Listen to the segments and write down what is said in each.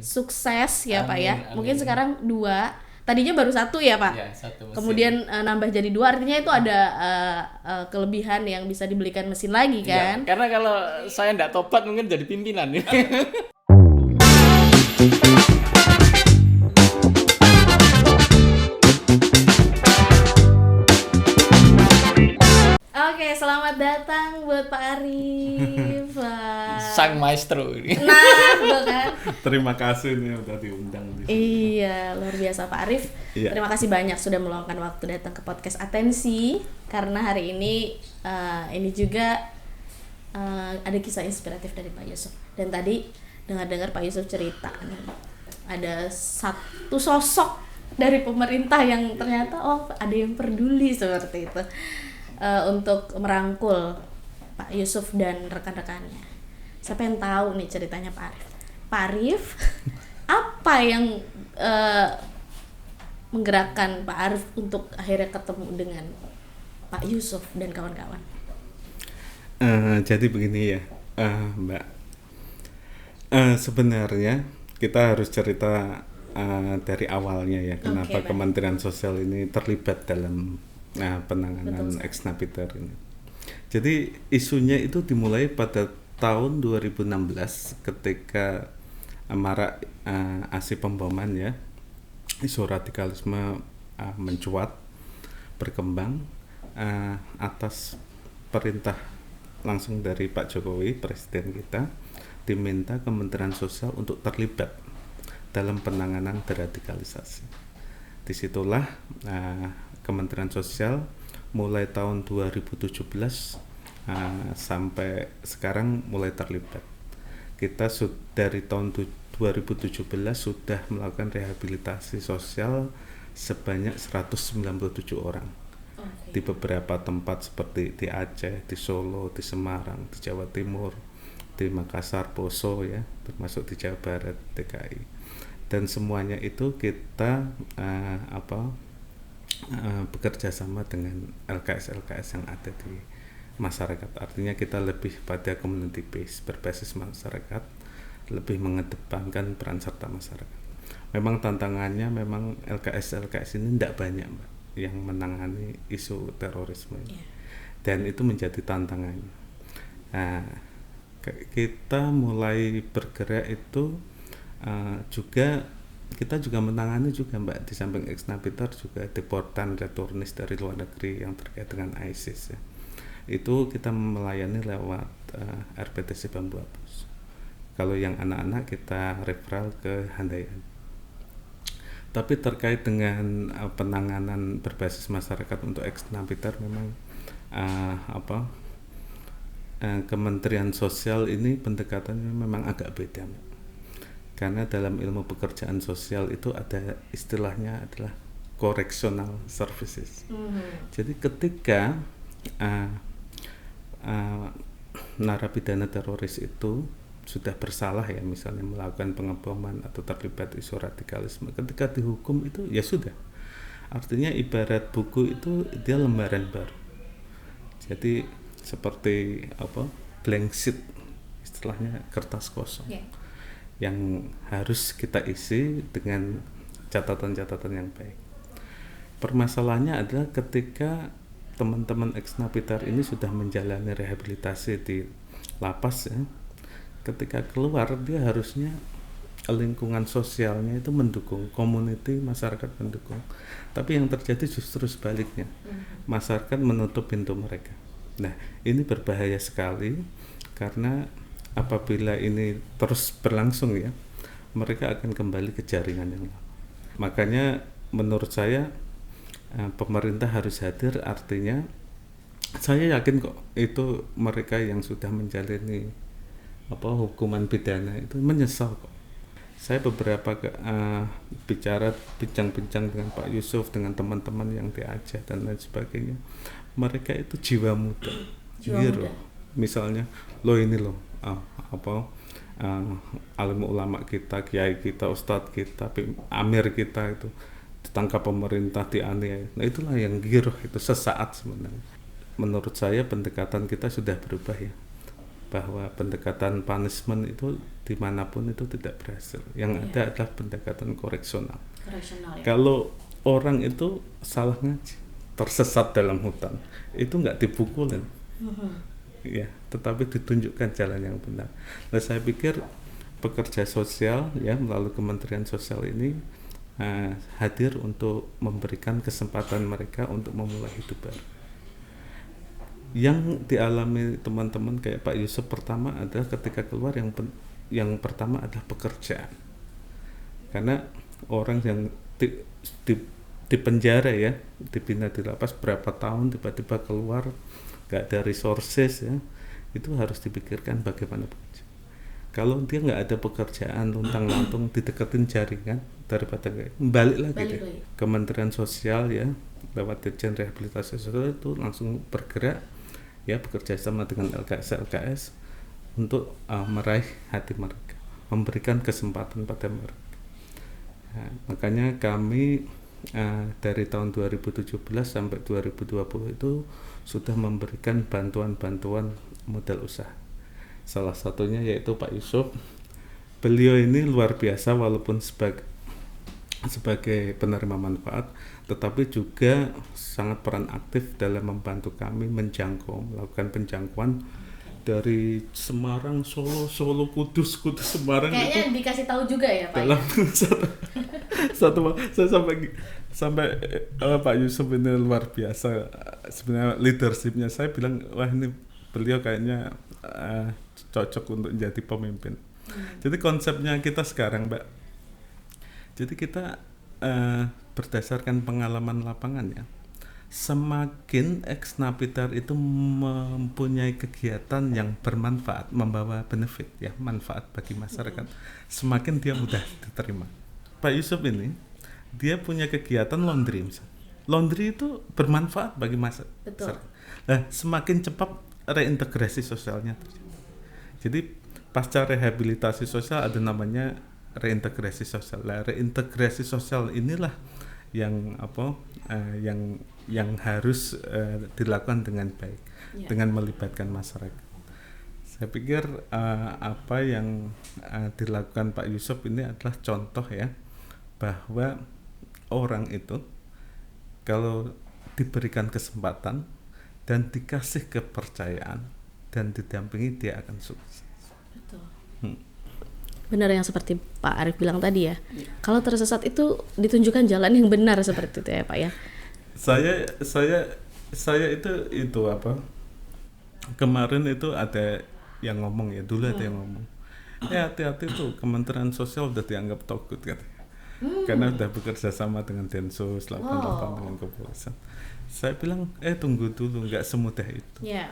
sukses ya Pak ya. Amin, Mungkin amin. sekarang 2, tadinya baru 1 ya Pak. Ya, satu mesin. Kemudian nambah jadi 2, artinya itu ada kelebihan yang bisa dibelikan mesin lagi Ya, kan. karena kalau saya nggak tobat mungkin jadi pimpinan. Oke, selamat datang buat Pak Arif. Sang maestro ini. Nah, betul kan? Terima kasih nih udah diundang di sini. Iya, luar biasa Pak Arif. Iya. Terima kasih banyak sudah meluangkan waktu datang ke podcast Atensi. Karena hari ini juga ada kisah inspiratif dari Pak Yusuf. Dan tadi dengar-dengar Pak Yusuf cerita ada satu sosok dari pemerintah yang ternyata ada yang peduli seperti itu untuk merangkul Pak Yusuf dan rekan-rekannya. Siapa yang tahu nih ceritanya Pak Arif? Pak Arif, apa yang menggerakkan Pak Arif untuk akhirnya ketemu dengan Pak Yusuf dan kawan-kawan? Jadi begini ya, Mbak. Sebenarnya kita harus cerita dari awalnya ya, kenapa Oke, baik. Kementerian Sosial ini terlibat dalam penanganan ex napiter ini. Jadi isunya itu dimulai pada tahun 2016 ketika marak aksi pemboman ya, isu radikalisme mencuat, berkembang atas perintah langsung dari Pak Jokowi, Presiden kita, diminta Kementerian Sosial untuk terlibat dalam penanganan deradikalisasi. Disitulah Kementerian Sosial mulai tahun 2017 sampai sekarang mulai terlibat. Kita dari tahun 2017 sudah melakukan rehabilitasi sosial sebanyak 197 orang di beberapa tempat seperti di Aceh, di Solo, di Semarang, di Jawa Timur, di Makassar, Poso ya, termasuk di Jawa Barat, DKI. Dan semuanya itu kita bekerja sama dengan LKS-LKS yang ada di masyarakat. Artinya kita lebih pada community base, berbasis masyarakat, lebih mengedepankan peran serta masyarakat. Memang tantangannya memang LKS-LKS ini tidak banyak Mbak yang menangani isu terorisme ini. Dan itu menjadi tantangannya. Nah, kita mulai bergerak itu kita juga menangani juga Mbak, di samping ex napiter juga deportan returnis dari luar negeri yang terkait dengan ISIS ya. Itu kita melayani lewat RPTC Bambu Apus. Kalau yang anak-anak kita referral ke Handayani. Tapi terkait dengan penanganan berbasis masyarakat untuk ex napiter memang Kementerian Sosial ini pendekatannya memang agak beda Mbak. Karena dalam ilmu pekerjaan sosial itu ada istilahnya adalah correctional services. Jadi ketika narapidana teroris itu sudah bersalah ya, misalnya melakukan pengeboman atau terlibat isu radikalisme, ketika dihukum itu ya sudah. Artinya ibarat buku itu dia lembaran baru. Jadi seperti blank sheet, istilahnya kertas kosong. Yang harus kita isi dengan catatan-catatan yang baik. Permasalahannya adalah ketika teman-teman ex napiter ini sudah menjalani rehabilitasi di lapas ya, ketika keluar dia harusnya lingkungan sosialnya itu mendukung, community masyarakat mendukung. Tapi yang terjadi justru sebaliknya, masyarakat menutup pintu mereka. Nah, ini berbahaya sekali karena apabila ini terus berlangsung ya, mereka akan kembali ke jaringan yang lama. Makanya menurut saya pemerintah harus hadir, artinya saya yakin kok itu mereka yang sudah menjalani hukuman pidana itu menyesal kok. Saya beberapa bincang-bincang dengan Pak Yusuf, dengan teman-teman yang di Aceh dan lain sebagainya, mereka itu jiwa muda. Misalnya ini alim ulama kita, kiai kita, ustadz kita, amir kita itu ditangkap pemerintah, dianiaya. Nah itulah yang giroh, itu sesaat sebenarnya. Menurut saya pendekatan kita sudah berubah ya. bahwa pendekatan punishment itu dimanapun itu tidak berhasil. Yang ada adalah pendekatan koreksional. Ya. Kalau orang itu salah ngaji, tersesat dalam hutan, itu nggak dipukulin, ya, tetapi ditunjukkan jalan yang benar. Nah, saya pikir pekerja sosial ya melalui Kementerian Sosial ini hadir untuk memberikan kesempatan mereka untuk memulai hidup baru. Yang dialami teman-teman kayak Pak Yusuf pertama adalah ketika keluar yang pertama adalah pekerjaan. Karena orang yang di penjara ya, dibina di lapas berapa tahun, tiba-tiba keluar nggak ada resources ya, itu harus dipikirkan bagaimana bekerja. Kalau dia nggak ada pekerjaan luntang-lantung dideketin jaringan, daripada balik lagi deh. Kementerian Sosial ya lewat Dirjen Rehabilitasi Sosial itu langsung bergerak ya, bekerja sama dengan LKS untuk meraih hati mereka, memberikan kesempatan pada mereka. Nah, makanya kami dari tahun 2017 sampai 2020 itu sudah memberikan bantuan-bantuan modal usaha. Salah satunya yaitu Pak Yusuf. Beliau ini luar biasa walaupun sebagai penerima manfaat, tetapi juga sangat peran aktif dalam membantu kami melakukan penjangkauan dari Semarang, Solo, Kudus, Semarang. Kayaknya itu dikasih tahu juga ya Pak. Dalam satu saya sampai Pak Yusuf ini luar biasa. Sebenarnya leadershipnya, saya bilang wah ini beliau kayaknya cocok untuk menjadi pemimpin. Jadi konsepnya kita sekarang, Mbak. Jadi kita berdasarkan pengalaman lapangan ya. Semakin ex-napitar itu mempunyai kegiatan yang bermanfaat, membawa benefit ya, manfaat bagi masyarakat, semakin dia mudah diterima. Pak Yusuf ini dia punya kegiatan laundry misalnya. Laundry itu bermanfaat bagi masyarakat. Nah, semakin cepat reintegrasi sosialnya terjadi. Jadi pasca rehabilitasi sosial ada namanya reintegrasi sosial. Nah, reintegrasi sosial inilah yang yang harus dilakukan dengan baik, dengan melibatkan masyarakat. Saya pikir apa yang dilakukan Pak Yusuf ini adalah contoh ya, bahwa orang itu kalau diberikan kesempatan dan dikasih kepercayaan dan didampingi, dia akan sukses. Betul. Benar yang seperti Pak Arief bilang tadi ya. Kalau tersesat itu ditunjukkan jalan yang benar seperti itu ya Pak ya. Saya itu apa? Kemarin itu ada yang ngomong ya, dulu ada yang ngomong. Ya hati-hati tuh, Kementerian Sosial udah dianggap togut katanya. Karena udah bekerja sama dengan Densus 88 dengan kepolisian. Saya bilang, tunggu dulu, nggak semudah itu. Yeah.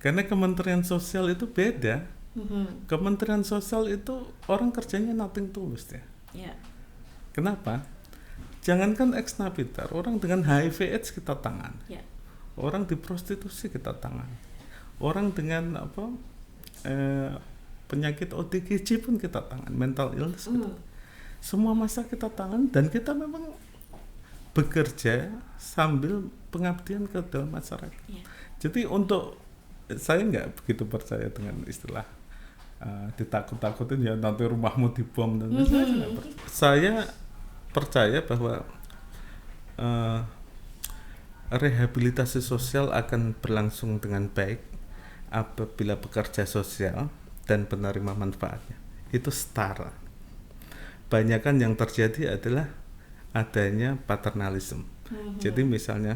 Karena Kementerian Sosial itu beda. Kementerian Sosial itu orang kerjanya nothing tulus ya. Yeah. Kenapa? Jangankan ex-napitar, orang dengan HIV/AIDS kita tangan. Yeah. Orang di prostitusi kita tangan. Orang dengan penyakit ODGJ pun kita tangan, mental illness kita. Semua masa kita tangan, dan kita memang bekerja sambil pengabdian ke dalam masyarakat. Yeah. Jadi saya nggak begitu percaya dengan istilah ditakut-takutin ya nanti rumahmu dibom dan saya percaya bahwa rehabilitasi sosial akan berlangsung dengan baik apabila pekerja sosial dan penerima manfaatnya itu setara. Banyakan yang terjadi adalah adanya paternalisme. Jadi misalnya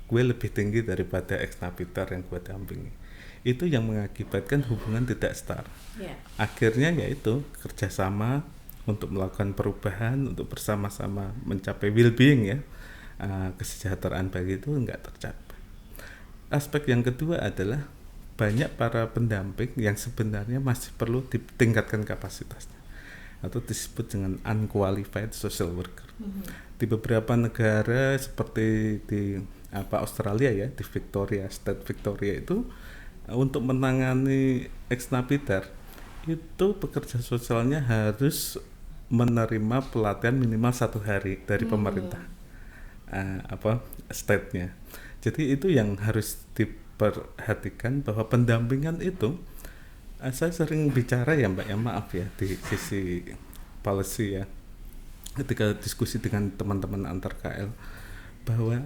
gue lebih tinggi daripada ex-napitar yang gue dampingi. Itu yang mengakibatkan hubungan tidak setara. Yeah. Akhirnya yaitu kerjasama untuk melakukan perubahan, untuk bersama-sama mencapai well-being ya, kesejahteraan bagi itu enggak tercapai. Aspek yang kedua adalah banyak para pendamping yang sebenarnya masih perlu ditingkatkan kapasitasnya, atau disebut dengan unqualified social worker. Di beberapa negara seperti di Australia ya, di State Victoria itu untuk menangani ex-napitar itu pekerja sosialnya harus menerima pelatihan minimal 1 hari dari pemerintah state-nya. Jadi itu yang harus diperhatikan, bahwa pendampingan itu Saya sering bicara ya Mbak, ya maaf ya di sisi policy ya, ketika diskusi dengan teman-teman antar KL, bahwa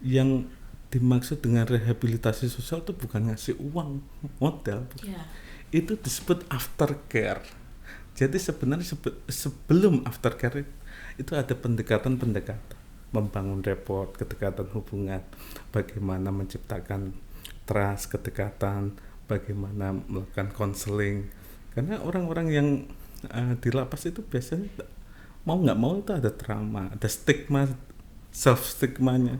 yang dimaksud dengan rehabilitasi sosial itu bukan ngasih uang modal, itu disebut aftercare. Jadi sebenarnya sebelum aftercare itu ada pendekatan membangun rapport, kedekatan hubungan, bagaimana menciptakan trust, kedekatan, bagaimana melakukan konseling. Karena orang-orang yang di lapas itu biasanya mau nggak mau itu ada trauma, ada stigma, self stigmanya,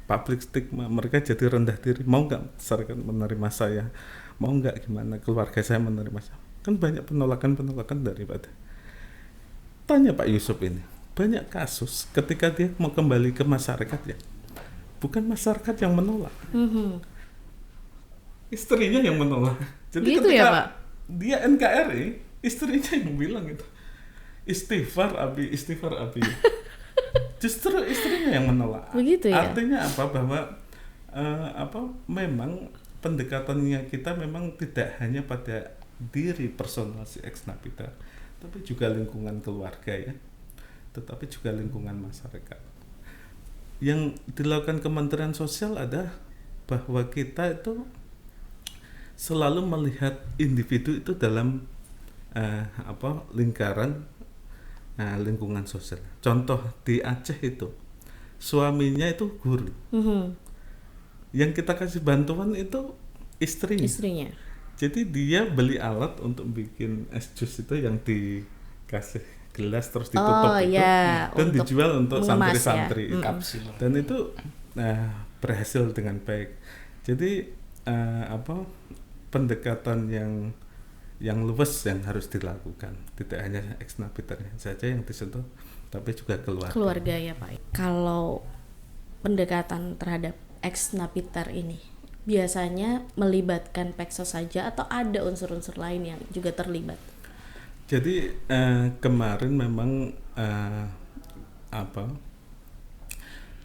public stigma. Mereka jadi rendah diri, mau nggak masyarakat menerima saya, mau nggak gimana keluarga saya menerima saya. Kan banyak penolakan daripada. Tanya Pak Yusuf ini, banyak kasus ketika dia mau kembali ke masyarakat ya, bukan masyarakat yang menolak, istrinya yang menolak. Jadi gitu ketika ya, Pak? dia NKRI, istrinya yang bilang itu istighfar abi. Justru istrinya yang menolak. Begitu ya? Artinya apa? Bahwa memang pendekatannya kita memang tidak hanya pada diri personal si ex napiter, tapi juga lingkungan keluarga ya, tetapi juga lingkungan masyarakat. Yang dilakukan Kementerian Sosial adalah bahwa kita itu selalu melihat individu itu dalam lingkaran lingkungan sosial. Contoh di Aceh itu suaminya itu guru, yang kita kasih bantuan itu istrinya. Jadi dia beli alat untuk bikin es jus itu yang dikasih gelas terus ditutup dan dijual untuk santri-santri itu. Dan itu berhasil dengan baik. Jadi pendekatan yang luas yang harus dilakukan, tidak hanya ex napiternya saja yang disentuh, tapi juga keluarga ya Pak. Kalau pendekatan terhadap ex napiter ini biasanya melibatkan Peksos saja atau ada unsur-unsur lain yang juga terlibat? Jadi kemarin memang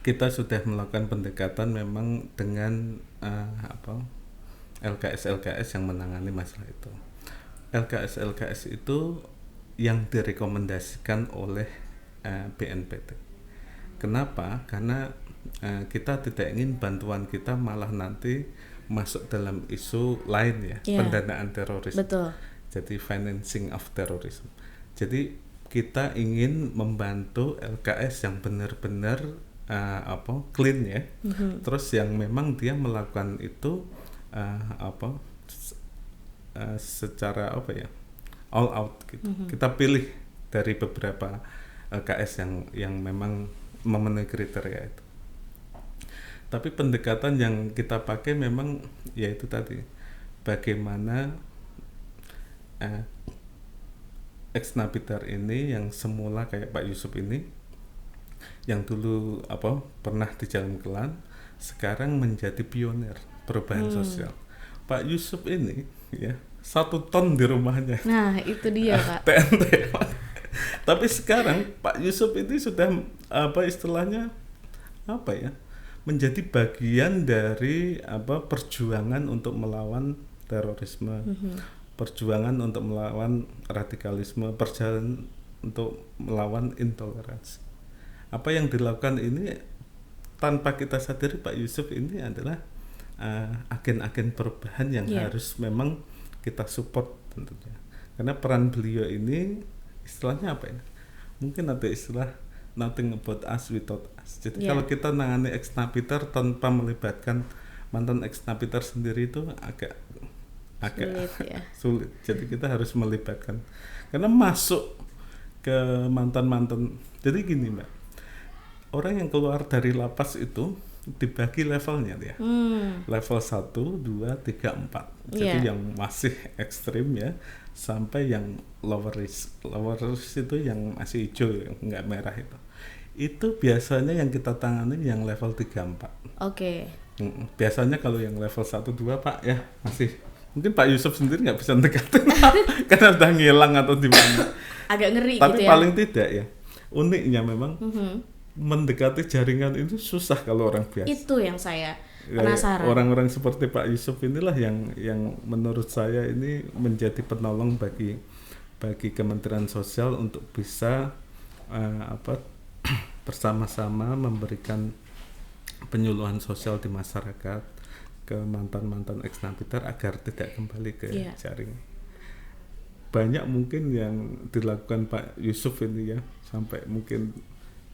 kita sudah melakukan pendekatan memang dengan LKS yang menangani masalah itu. LKS itu yang direkomendasikan oleh BNPT. Kenapa? Karena kita tidak ingin bantuan kita malah nanti masuk dalam isu lain ya, pendanaan teroris. Betul. Jadi financing of terrorism. Jadi kita ingin membantu LKS yang benar-benar clean ya. Terus yang memang dia melakukan itu secara all out gitu. Kita pilih dari beberapa LKS yang memang memenuhi kriteria itu. Tapi pendekatan yang kita pakai memang yaitu tadi bagaimana ex napiter ini yang semula kayak Pak Yusuf ini yang dulu pernah di Jalan Kelan sekarang menjadi pionir perubahan sosial. Pak Yusuf ini ya 1 ton di rumahnya. Nah itu dia Pak. TNT. Tapi sekarang Pak Yusuf ini sudah istilahnya menjadi bagian dari perjuangan untuk melawan terorisme, perjuangan untuk melawan radikalisme, perjuangan untuk melawan intoleransi. Apa yang dilakukan ini tanpa kita sadari Pak Yusuf ini adalah agen-agen perubahan yang harus memang kita support tentunya. Karena peran beliau ini istilahnya apa ya? Mungkin ada istilah nothing about us without us. Jadi kalau kita nangani ex napiter tanpa melibatkan mantan ex napiter sendiri itu agak sulit. Jadi kita harus melibatkan. Karena masuk ke mantan-mantan. Jadi gini Mbak, orang yang keluar dari lapas itu dibagi levelnya dia. Level 1, 2, 3, 4. Jadi yang masih ekstrim ya, sampai yang lower risk. Lower risk itu yang masih hijau, yang enggak merah itu. Itu biasanya yang kita tangani yang level 3, 4. Oke. Biasanya kalau yang level 1, 2 Pak ya masih, mungkin Pak Yusuf sendiri nggak bisa mendekatin karena udah ngilang atau di mana. Agak ngeri tapi gitu ya. Tapi paling tidak ya, uniknya memang mendekati jaringan itu susah kalau orang biasa. Itu yang saya Penasaran. Orang-orang seperti Pak Yusuf inilah yang menurut saya ini menjadi penolong bagi Kementerian Sosial untuk bisa bersama-sama memberikan penyuluhan sosial di masyarakat ke mantan-mantan ex-napiter agar tidak kembali ke jaring. Banyak mungkin yang dilakukan Pak Yusuf ini ya, sampai mungkin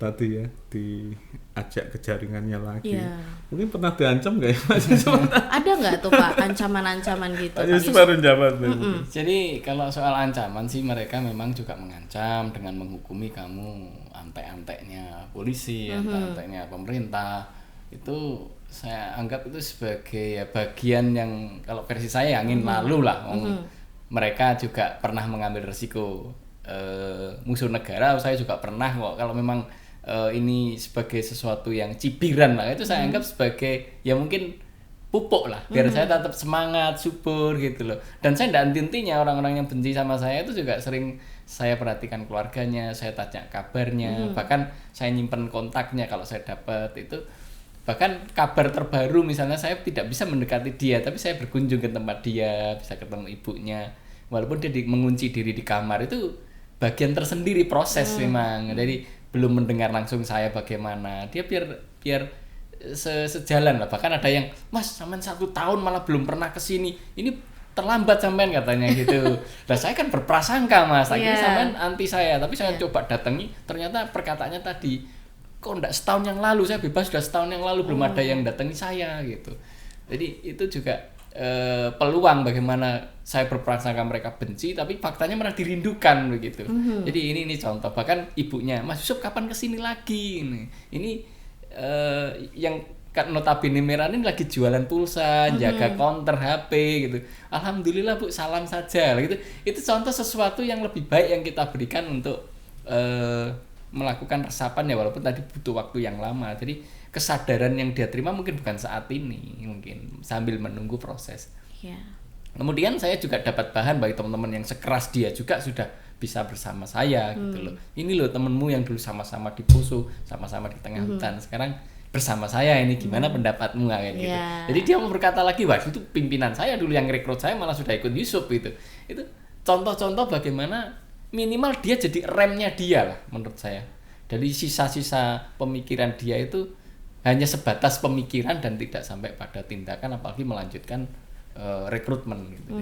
tadi ya diajak ke jaringannya lagi. Mungkin pernah diancam nggak ya Pak Yusuf? Ada nggak tuh Pak ancaman-ancaman gitu? Pak Yusuf baru jawab. Jadi kalau soal ancaman sih mereka memang juga mengancam dengan menghukumi kamu, antek-anteknya polisi, antek-anteknya pemerintah. Itu saya anggap itu sebagai ya bagian yang kalau versi saya angin lalu lah. Mereka juga pernah mengambil resiko musuh negara. Saya juga pernah kok. Kalau memang ini sebagai sesuatu yang cibiran lah, itu saya anggap sebagai ya mungkin pupuk lah biar saya tetap semangat, subur gitu loh. Dan saya tidak henti-hentinya orang-orang yang benci sama saya itu juga sering saya perhatikan keluarganya, saya tanya kabarnya, bahkan saya nyimpen kontaknya kalau saya dapat itu. Bahkan kabar terbaru misalnya saya tidak bisa mendekati dia, tapi saya berkunjung ke tempat dia, bisa ketemu ibunya, walaupun dia mengunci diri di kamar. Itu bagian tersendiri proses memang. Jadi belum mendengar langsung saya bagaimana dia, biar sejalan lah. Bahkan ada yang, Mas sampean 1 tahun malah belum pernah kesini, ini terlambat sampean katanya gitu. Nah saya kan berprasangka Mas, akhirnya sampean anti saya, tapi saya coba datangi, ternyata perkataannya tadi, kok enggak setahun yang lalu, saya bebas sudah setahun yang lalu, belum ada yang datangi saya gitu. Jadi itu juga peluang bagaimana saya berprasangka mereka benci, tapi faktanya malah dirindukan begitu. Jadi ini contoh. Bahkan ibunya, Mas Yusuf kapan kesini lagi? Ini yang notabene Meranin lagi jualan pulsa, jaga counter HP gitu. Alhamdulillah Bu, salam saja gitu. Itu contoh sesuatu yang lebih baik yang kita berikan untuk melakukan resapan ya, walaupun tadi butuh waktu yang lama. Jadi kesadaran yang dia terima mungkin bukan saat ini, mungkin sambil menunggu proses. Kemudian saya juga dapat bahan bagi teman-teman yang sekeras dia juga sudah bisa bersama saya gitu loh. Ini loh temenmu yang dulu sama-sama di Poso, sama-sama di tengah hutan, sekarang bersama saya, ini gimana pendapatmu kayak gitu. Jadi dia mau berkata lagi, wah itu pimpinan saya dulu yang rekrut saya malah sudah ikut Yusuf gitu. Itu contoh-contoh bagaimana minimal dia jadi remnya dia lah menurut saya. Dari sisa-sisa pemikiran dia itu hanya sebatas pemikiran dan tidak sampai pada tindakan, apalagi melanjutkan rekrutmen gitu.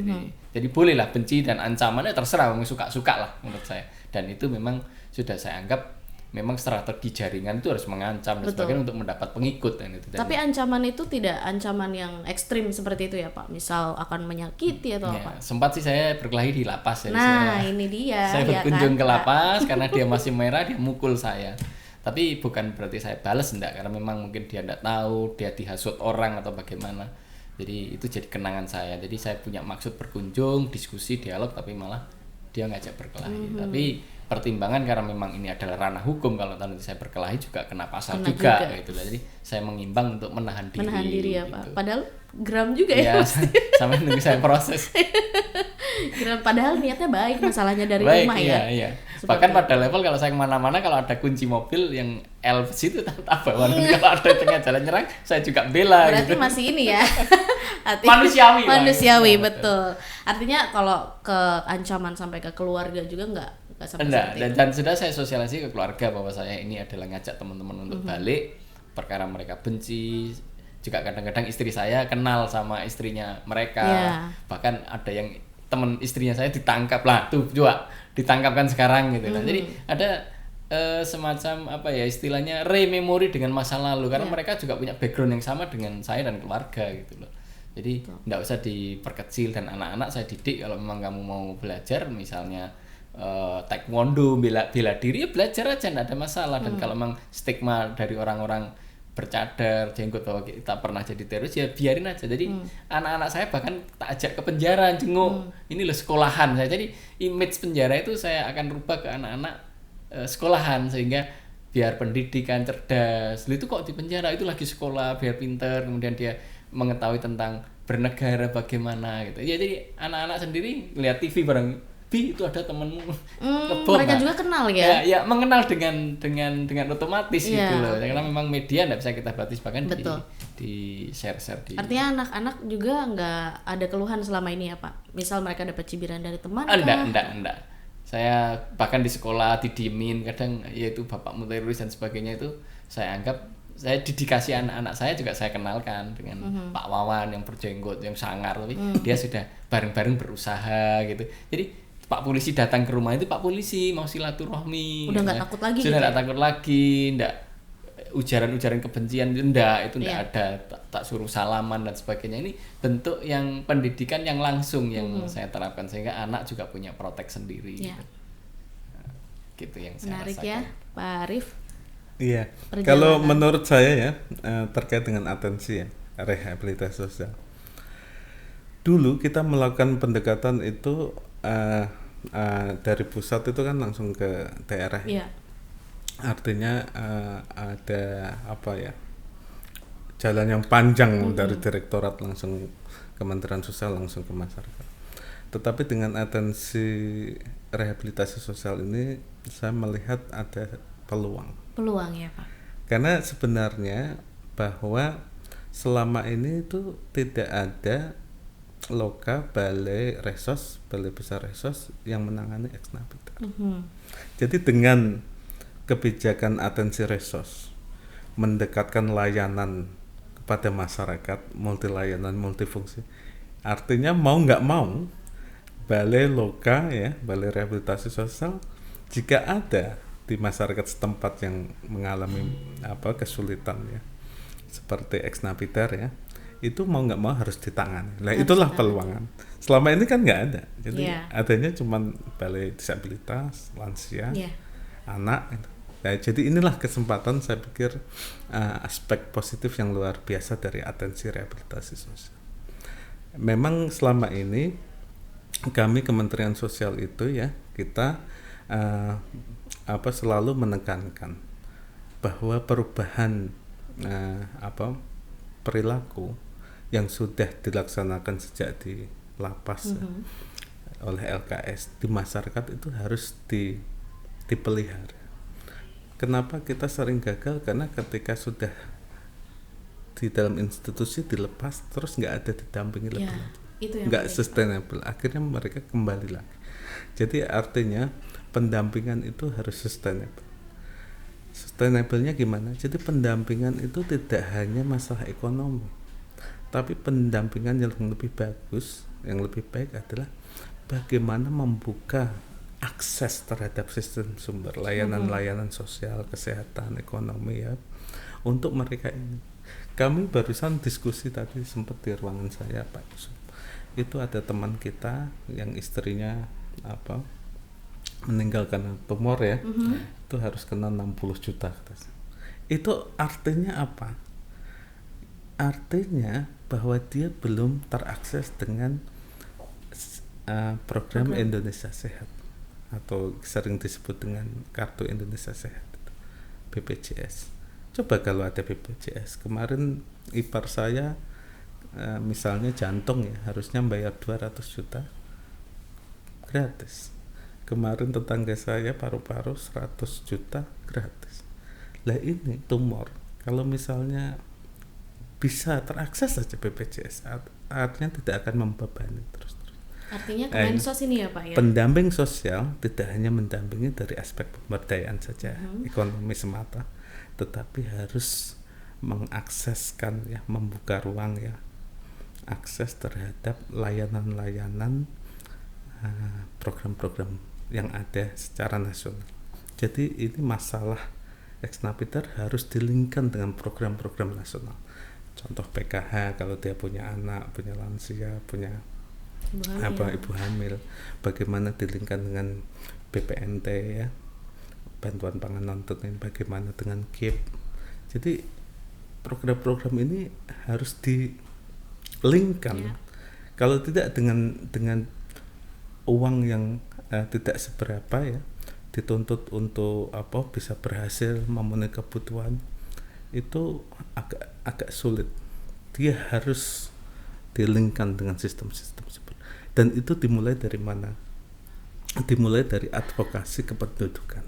Jadi bolehlah benci dan ancamannya terserah, suka-suka lah menurut saya. Dan itu memang sudah saya anggap memang strategi jaringan itu harus mengancam dan sebagainya untuk mendapat pengikut dan itu. Tapi ancaman itu tidak ancaman yang ekstrim seperti itu ya Pak, misal akan menyakiti atau apa? Sempat sih saya berkelahi di lapas ya. Ini dia. Saya berkunjung ke lapas karena dia masih merah, dia mukul saya. Tapi bukan berarti saya balas, enggak, karena memang mungkin dia enggak tahu, dia dihasut orang atau bagaimana. Jadi itu jadi kenangan saya. Jadi saya punya maksud berkunjung, diskusi, dialog, tapi malah dia ngajak berkelahi. Tapi pertimbangan karena memang ini adalah ranah hukum, kalau nanti saya berkelahi juga kena pasal juga gitu lah. Jadi saya mengimbang untuk menahan diri ya gitu. Pak. Padahal gram juga ya. Sampai nunggu saya proses. Gram, padahal niatnya baik, masalahnya dari baik, rumah iya. Bahkan pada level kalau saya kemana-mana, kalau ada kunci mobil yang Elvis itu tak bawa. Kalau ada di tengah jalan nyerang, saya juga bela. Berarti gitu. masih ini ya. Manusiawi, betul. Artinya kalau ke ancaman sampai ke keluarga juga enggak sampai seperti itu. Dan sudah saya sosialisasi ke keluarga bahwa saya ini adalah ngajak teman-teman untuk balik, perkara mereka benci. Juga kadang-kadang istri saya kenal sama istrinya mereka. Bahkan ada yang teman istrinya saya ditangkap lah, tuh juga ditangkapkan sekarang gitu lah. Jadi ada semacam apa ya istilahnya rememori dengan masa lalu, karena mereka juga punya background yang sama dengan saya dan keluarga gitu loh. Jadi enggak usah diperkecil, dan anak-anak saya didik kalau memang kamu mau belajar misalnya taekwondo, bela diri, ya belajar aja, enggak ada masalah. Dan kalau memang stigma dari orang-orang bercadar jenggot bahwa kita pernah jadi teroris, ya biarin aja. Jadi anak-anak saya bahkan tak ajak ke penjara, jenguk ini loh sekolahan saya. Jadi image penjara itu saya akan rubah ke anak-anak sekolahan, sehingga biar pendidikan cerdas. Itu kok di penjara, itu lagi sekolah biar pinter, kemudian dia mengetahui tentang bernegara bagaimana gitu. Ya jadi anak-anak sendiri lihat TV bareng Bi itu ada temenmu ngebom. Mereka Nah, juga kenal ya. ya mengenal dengan otomatis Iya. gitu loh, karena memang media nggak bisa kita batis, bahkan Betul. di share di Artinya anak-anak juga nggak ada keluhan selama ini ya Pak? Misal mereka dapat cibiran dari teman enggak. Saya bahkan di sekolah didiemin kadang, yaitu bapakmu teroris dan sebagainya, itu saya anggap, saya didikasi anak-anak saya juga saya kenalkan dengan Pak Wawan yang berjenggot, yang sangar, tapi dia sudah bareng-bareng berusaha gitu. Jadi Pak polisi datang ke rumah itu, Pak polisi mau silaturahmi. Udah nggak ya. takut lagi Sudah gitu nggak takut lagi, enggak ujaran-ujaran kebencian itu enggak Iya. ada, tak suruh salaman dan sebagainya. Ini bentuk yang pendidikan yang langsung yang saya terapkan, sehingga anak juga punya protek sendiri. Iya. Gitu. Nah, gitu yang saya Menarik rasakan. ya Pak Arif. Iya. Perjalanan. Kalau menurut saya ya, terkait dengan atensi ya, rehabilitasi sosial. Dulu kita melakukan pendekatan itu dari pusat itu kan langsung ke daerah. Iya. Artinya ada apa ya, jalan yang panjang dari direktorat langsung Kementerian Sosial langsung ke masyarakat. Tetapi dengan atensi rehabilitasi sosial ini saya melihat ada peluang. Peluang ya Pak. Karena sebenarnya bahwa selama ini itu tidak ada loka balai resos, balai besar resos yang menangani ex napiter. Jadi dengan kebijakan atensi resos mendekatkan layanan kepada masyarakat, multi layanan, multifungsi. Artinya mau nggak mau balai loka ya, balai rehabilitasi sosial, jika ada di masyarakat setempat yang mengalami kesulitan ya, seperti ex napiter ya, itu mau nggak mau harus ditangani. Nah, itulah peluangan. Selama ini kan nggak ada, jadi adanya cuman balai disabilitas, lansia, anak. Nah, jadi inilah kesempatan saya pikir aspek positif yang luar biasa dari atensi rehabilitasi sosial. Memang selama ini kami Kementerian Sosial itu ya, kita selalu menekankan bahwa perubahan perilaku yang sudah dilaksanakan sejak di lapas oleh LKS di masyarakat itu harus dipelihara. Kenapa kita sering gagal? Karena ketika sudah di dalam institusi dilepas terus nggak ada didampingi lebih lanjut, nggak sustainable, akhirnya mereka kembali lagi. Jadi artinya pendampingan itu harus sustainable. Sustainable-nya gimana? Jadi pendampingan itu tidak hanya masalah ekonomi, tapi pendampingan yang lebih bagus, yang lebih baik adalah bagaimana membuka akses terhadap sistem sumber layanan-layanan sosial, kesehatan, ekonomi ya untuk mereka ini. Kami barusan diskusi tadi sempat di ruangan saya Pak Yusuf. Itu ada teman kita yang istrinya meninggal karena tumor ya. Itu harus kena 60 juta. Itu artinya apa? Artinya bahwa dia belum terakses dengan program Indonesia Sehat, atau sering disebut dengan Kartu Indonesia Sehat, BPJS. Coba kalau ada BPJS, kemarin ipar saya misalnya jantung ya, harusnya bayar 200 juta gratis. Kemarin tetangga saya paru-paru 100 juta gratis. Lah ini tumor, kalau misalnya bisa terakses saja BPJS, artinya tidak akan membebani terus. Artinya Kemensos ini ya Pak ya? Pendamping sosial tidak hanya mendampingi dari aspek pemberdayaan saja, ekonomi semata, tetapi harus mengakseskan ya, membuka ruang ya, akses terhadap layanan-layanan, program-program yang ada secara nasional. Jadi ini masalah ex napiter harus dilingkan dengan program-program nasional. Contoh PKH kalau dia punya anak, punya lansia, punya ibu hamil, bagaimana dilingkan dengan BPNT ya, bantuan pangan non tunai, bagaimana dengan KIP. Jadi program-program ini harus dilingkan. Kalau tidak dengan uang yang tidak seberapa ya, dituntut untuk bisa berhasil memenuhi kebutuhan, itu agak sulit. Dia harus dilingkan dengan sistem-sistem seperti. Dan itu dimulai dari mana? dimulai dari advokasi kependudukan.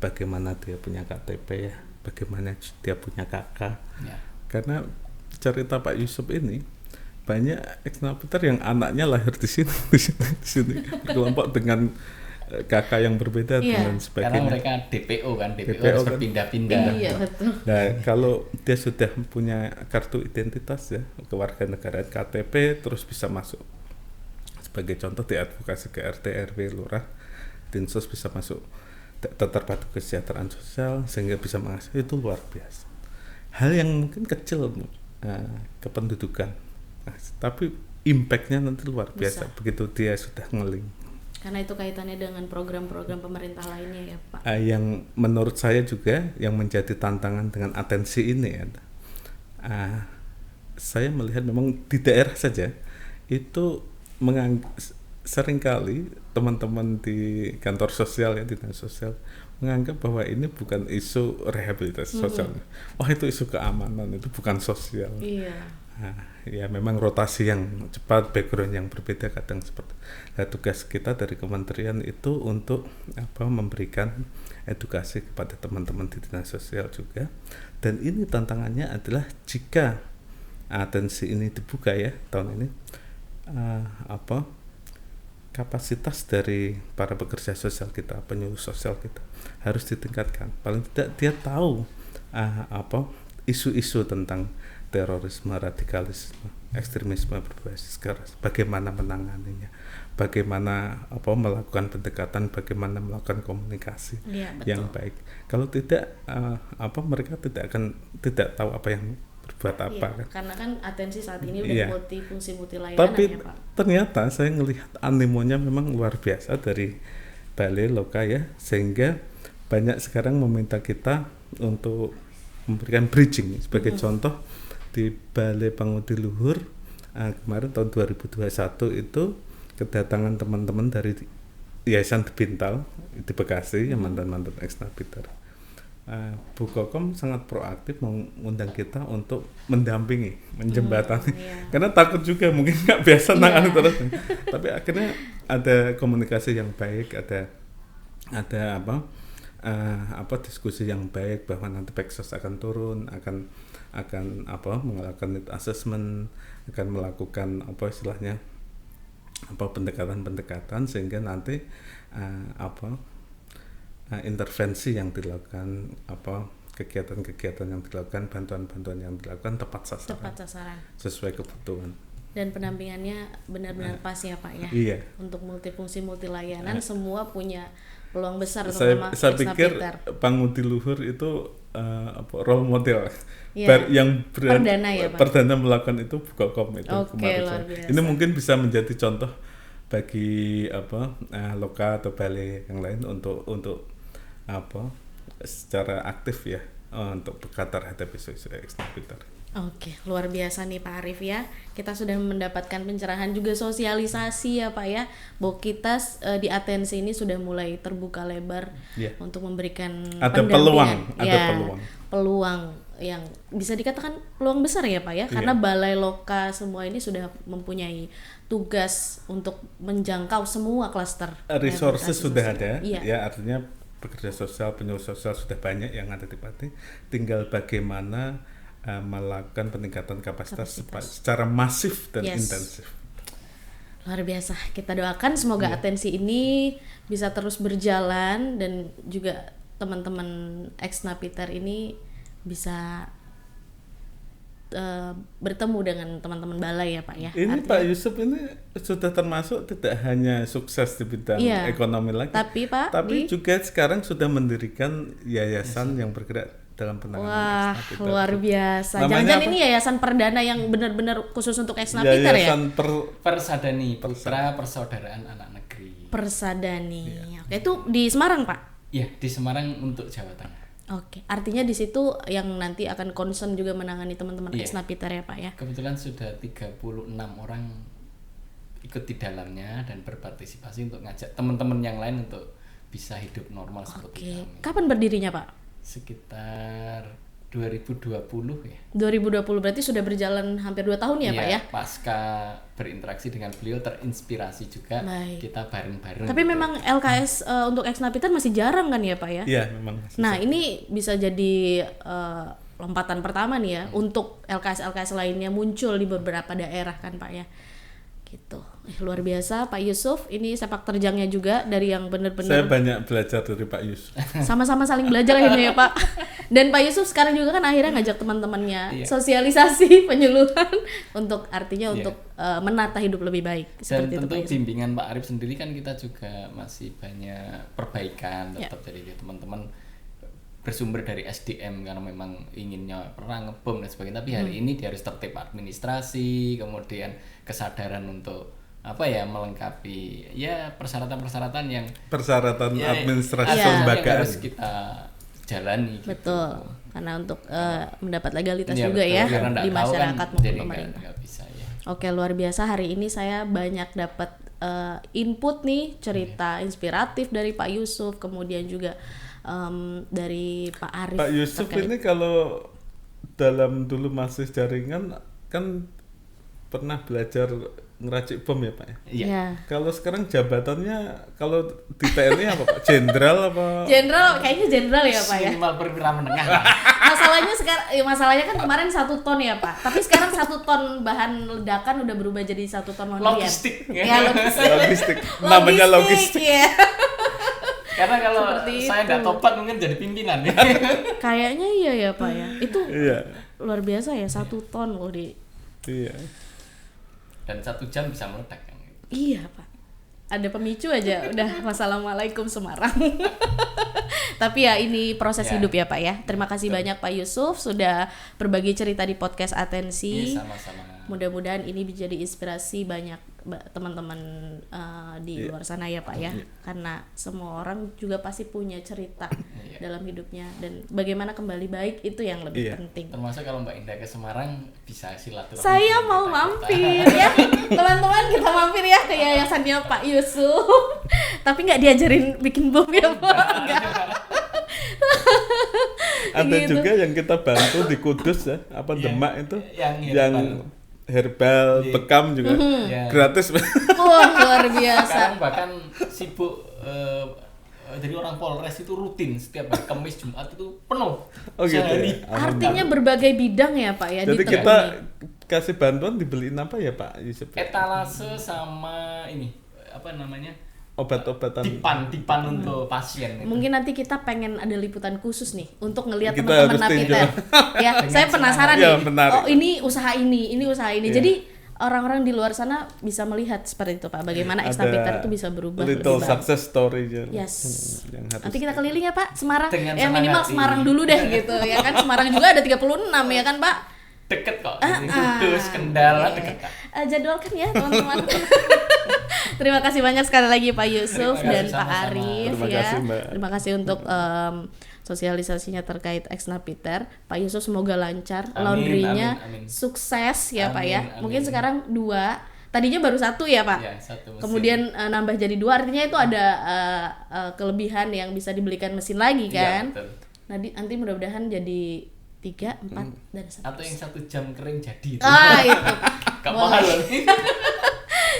Bagaimana dia punya KTP ya, bagaimana dia punya KK. Ya. Karena cerita Pak Yusuf ini banyak ex-napiter yang anaknya lahir di sini, di sini berkelompok dengan kakak yang berbeda dan Karena sebagainya. mereka DPO kan, DPO DPO harus kan. berpindah-pindah. Iya betul. Nah, kalau dia sudah punya kartu identitas ya, kewarganegaraan KTP, terus bisa masuk. Sebagai contoh, diadvokasi ke RT, RW, lurah, Dinsos bisa masuk terpadu kesejahteraan sosial sehingga bisa mengakses, itu luar biasa. Hal yang mungkin kecil, kependudukan, tapi impactnya nanti luar biasa begitu dia sudah ngeling. Karena itu kaitannya dengan program-program pemerintah lainnya ya Pak. Yang menurut saya juga yang menjadi tantangan dengan atensi ini ya, saya melihat memang di daerah saja itu seringkali teman-teman di kantor sosial ya, di dinas sosial menganggap bahwa ini bukan isu rehabilitasi sosial. Wah, itu isu keamanan, itu bukan sosial. Iya. Ya memang rotasi yang cepat, background yang berbeda kadang seperti. Nah, tugas kita dari kementerian itu untuk memberikan edukasi kepada teman-teman di dinas sosial juga. Dan ini tantangannya adalah jika atensi ini dibuka ya tahun ini, kapasitas dari para pekerja sosial kita, penyuluh sosial kita harus ditingkatkan. Paling tidak dia tahu isu-isu tentang terorisme, radikalisme, ekstremisme berbasis keras, bagaimana menanganinya, bagaimana melakukan pendekatan, bagaimana melakukan komunikasi yang baik. Kalau tidak, mereka tidak tahu apa yang berbuat apa. Kan? Karena kan atensi saat ini udah multifungsi multilayanan. Tapi ya Pak. Ternyata saya melihat animonya memang luar biasa dari Balai Loka ya, sehingga banyak sekarang meminta kita untuk memberikan bridging. Sebagai contoh, di Balai Pangudi Luhur kemarin tahun 2021 itu kedatangan teman-teman dari Yayasan Bintal di Bekasi yang mantan-mantan ex-napiter. Bu Kokom sangat proaktif mengundang kita untuk mendampingi, menjembatani, karena takut juga mungkin nggak biasa nangani terus. Tapi akhirnya ada komunikasi yang baik, ada diskusi yang baik bahwa nanti Peksos akan turun, akan melakukan need assessment, akan melakukan pendekatan sehingga nanti intervensi yang dilakukan, kegiatan-kegiatan yang dilakukan, bantuan-bantuan yang dilakukan tepat sasaran sesuai kebutuhan. Dan pendampingannya benar-benar pas ya Pak ya. Iya. Untuk multifungsi multilayanan semua punya peluang besar. Saya pikir Pangudi Luhur itu role model yang perdana melakukan itu Bu Kokom itu. Ini mungkin bisa menjadi contoh bagi Loka atau balai yang lain untuk secara aktif ya untuk berkata terhadap isu-isu ex-napiter. Oke, luar biasa nih Pak Arief ya. Kita sudah mendapatkan pencerahan juga sosialisasi ya Pak ya. Bahwa kita di atensi ini sudah mulai terbuka lebar untuk memberikan pendampingan. Peluang yang bisa dikatakan peluang besar ya Pak ya. Karena Balai Loka semua ini sudah mempunyai tugas untuk menjangkau semua klaster. Resources sudah ada, ya artinya pekerja sosial, penyuluh sosial sudah banyak yang ada di Pati. Tinggal bagaimana melakukan peningkatan kapasitas secara masif dan intensif. Luar biasa. Kita doakan semoga atensi ini bisa terus berjalan dan juga teman-teman ex-napiter ini bisa bertemu dengan teman-teman balai ya Pak ya. Ini artinya, Pak Yusuf ini sudah termasuk tidak hanya sukses di bidang ekonomi lagi, tapi juga sekarang sudah mendirikan yayasan yang bergerak dalam penanganan ex-napiter. Wah, luar biasa. Jangan-jangan ini yayasan perdana yang benar-benar khusus untuk ex-napiter ya? Yayasan Persadani, Putra Persaudaraan Anak Negeri. Persadani. Oke, itu di Semarang Pak? Iya, di Semarang untuk Jawa Tengah. Oke, artinya di situ yang nanti akan concern juga menangani teman-teman ex-napiter ya Pak ya? Kebetulan sudah 36 orang ikut di dalamnya dan berpartisipasi untuk ngajak teman-teman yang lain untuk bisa hidup normal seperti kami. Kapan berdirinya Pak? Sekitar 2020 ya. 2020 berarti sudah berjalan hampir 2 tahun ya, Pak ya? Pasca berinteraksi dengan beliau terinspirasi juga. Baik. Kita bareng-bareng. Tapi memang LKS untuk ex napiter masih jarang kan ya, Pak ya? Iya, memang. Nah, ini bisa jadi lompatan pertama nih ya untuk LKS lainnya muncul di beberapa daerah kan, Pak ya. Gitu. Luar biasa Pak Yusuf, ini sepak terjangnya juga dari yang Saya benar-benar banyak belajar dari Pak Yusuf. sama-sama saling belajar ini ya Pak. Dan Pak Yusuf sekarang juga kan akhirnya ngajak teman-temannya Iya. sosialisasi penyuluhan untuk artinya Iya. untuk menata hidup lebih baik Dan seperti itu tentu Pak Yusuf. bimbingan Pak Arif sendiri kan kita juga masih banyak perbaikan Ya. tetap dari teman-teman bersumber dari SDM karena memang inginnya perang ngebom dan sebagainya, tapi hari ini dia harus tertib administrasi, kemudian kesadaran untuk melengkapi ya persyaratan-persyaratan yang Persyaratan administrasi Iya. yang kelembagaan. harus kita jalani gitu. Betul. Karena untuk mendapat legalitas Iya, juga betul. ya Karena nggak di tahu masyarakat kan, maupun jadi pemerintah. nggak bisa ya. Oke, luar biasa hari ini saya banyak dapat input nih, cerita inspiratif dari Pak Yusuf, kemudian juga dari Pak Arif. Pak Yusuf terkait- ini kalau dalam dulu masih jaringan kan pernah belajar ngeracik bom ya Pak ya? Iya. Ya. Kalau sekarang jabatannya kalau di TNI apa Pak? Jenderal apa? Jenderal, kayaknya jenderal ya Pak ya. Minimal perwira menengah. Masalahnya kan kemarin 1 ton ya Pak, tapi sekarang 1 ton bahan ledakan udah berubah jadi 1 ton laundryan. Logistik. Ya, logistik. Logistik. Namanya logistik. Ya. Karena kalau Seperti saya itu. nggak topat mungkin jadi pimpinan. Kayaknya iya ya Pak ya. Itu Iya. luar biasa ya, 1 ton loh di. Iya. Dan 1 jam bisa meledak kan. Iya Pak. Ada pemicu aja udah wassalamualaikum Semarang. Tapi ya ini proses Ya. hidup ya Pak ya. Terima kasih banyak Pak Yusuf sudah berbagi cerita di podcast Atensi. Iya, sama-sama. Mudah-mudahan ini menjadi inspirasi banyak teman-teman di luar sana ya Pak ya. Karena semua orang juga pasti punya cerita dalam hidupnya dan bagaimana kembali baik itu yang lebih Iya. penting. Termasuk kalau Mbak Indah ke Semarang bisa silaturahmi. Saya dengan mau kita-kita. mampir ya, teman-teman kita mampir ya ke yayasannya Pak Yusuf. Tapi nggak diajarin bikin bom ya Pak. Nggak. Ada Gitu. juga yang kita bantu di Kudus ya, apa Iya. Demak itu Yang herbal, Iya. bekam juga Iya. gratis. Wah luar biasa. sekarang bahkan sibuk dari orang Polres itu rutin setiap hari Kamis Jumat itu penuh. Oh gitu Sehari. ya. Artinya berbagai bidang ya Pak ya. Jadi ditekuni. kita kasih bantuan dibeliin apa ya Pak Yusuf? Etalase sama ini apa namanya? Obat-obatan. Dipan untuk pasien itu. Mungkin nanti kita pengen ada liputan khusus nih untuk ngelihat Kita teman-teman harus napiter. Ya, Dengan saya penasaran semangat. nih. Ya, menarik. Oh, ini usaha ini usaha ini. Iya. Jadi orang-orang di luar sana bisa melihat seperti itu Pak, bagaimana ex napiter itu bisa berubah little lebih baik. success story Yes. yang harus Nanti kita keliling ya Pak, Semarang. Dengan Ya minimal semangat Semarang ini. dulu deh gitu ya kan. Semarang juga ada 36 ya kan Pak. Deket kok. Kudus, Kendal deket Kak. Jadwalkan ya teman-teman. Terima kasih banyak sekali lagi Pak Yusuf Terima dan kasih, Pak sama-sama. Arif Terima ya. kasih, Mbak. Terima kasih untuk sosialisasinya terkait ex napiter. Pak Yusuf semoga lancar, Amin, laundrynya amin, amin. sukses ya Pak ya. Amin, Mungkin amin. sekarang 2, tadinya baru 1 ya Pak. Ya, 1 mesin. Kemudian nambah jadi 2, artinya itu ada kelebihan yang bisa dibelikan mesin lagi Iya, kan. betul. Nanti mudah-mudahan jadi 3, 4 dan 1. Atau yang 1 jam kering jadi itu. Itu. Gak Boleh. mahal loh.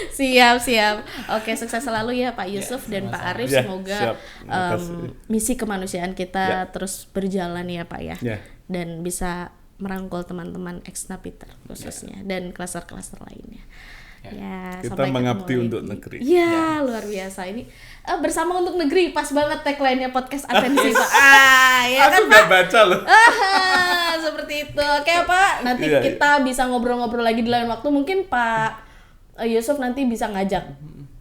Siap. Oke, sukses selalu ya Pak Yusuf dan Pak sama-sama. Arif. Ya, Semoga siap. Terima kasih. misi kemanusiaan kita Ya. terus berjalan ya Pak ya. Ya. Dan bisa merangkul teman-teman ex napiter khususnya dan klaster-klaster lainnya. Ya, Kita sampai mengabdi ketemu untuk lagi. negeri. Ya, luar biasa ini bersama untuk negeri, pas banget tagline-nya podcast Atensi Pak. Ya kan Aku udah baca loh. seperti itu. Oke Pak, nanti Iya, kita bisa ngobrol-ngobrol lagi di lain waktu. Mungkin Pak Yusuf nanti bisa ngajak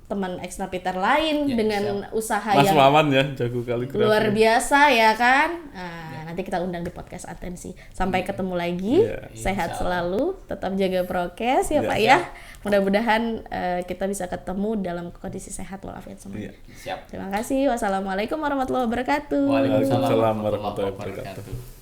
teman ex napiter lain Ya, dengan usaha Mas yang Wawan ya, jago kaligrafi. luar biasa ya kan. Nah, nanti kita undang di podcast Atensi. Sampai ketemu lagi. Iya. Sehat selalu, tetap jaga prokes ya Iya. Pak ya. Mudah-mudahan kita bisa ketemu dalam kondisi sehat walafiat semuanya. Iya. Siap. Terima kasih. Wassalamualaikum warahmatullahi wabarakatuh. Waalaikumsalam Waalaikumsalam warahmatullahi warahmatullahi wabarakatuh. wabarakatuh.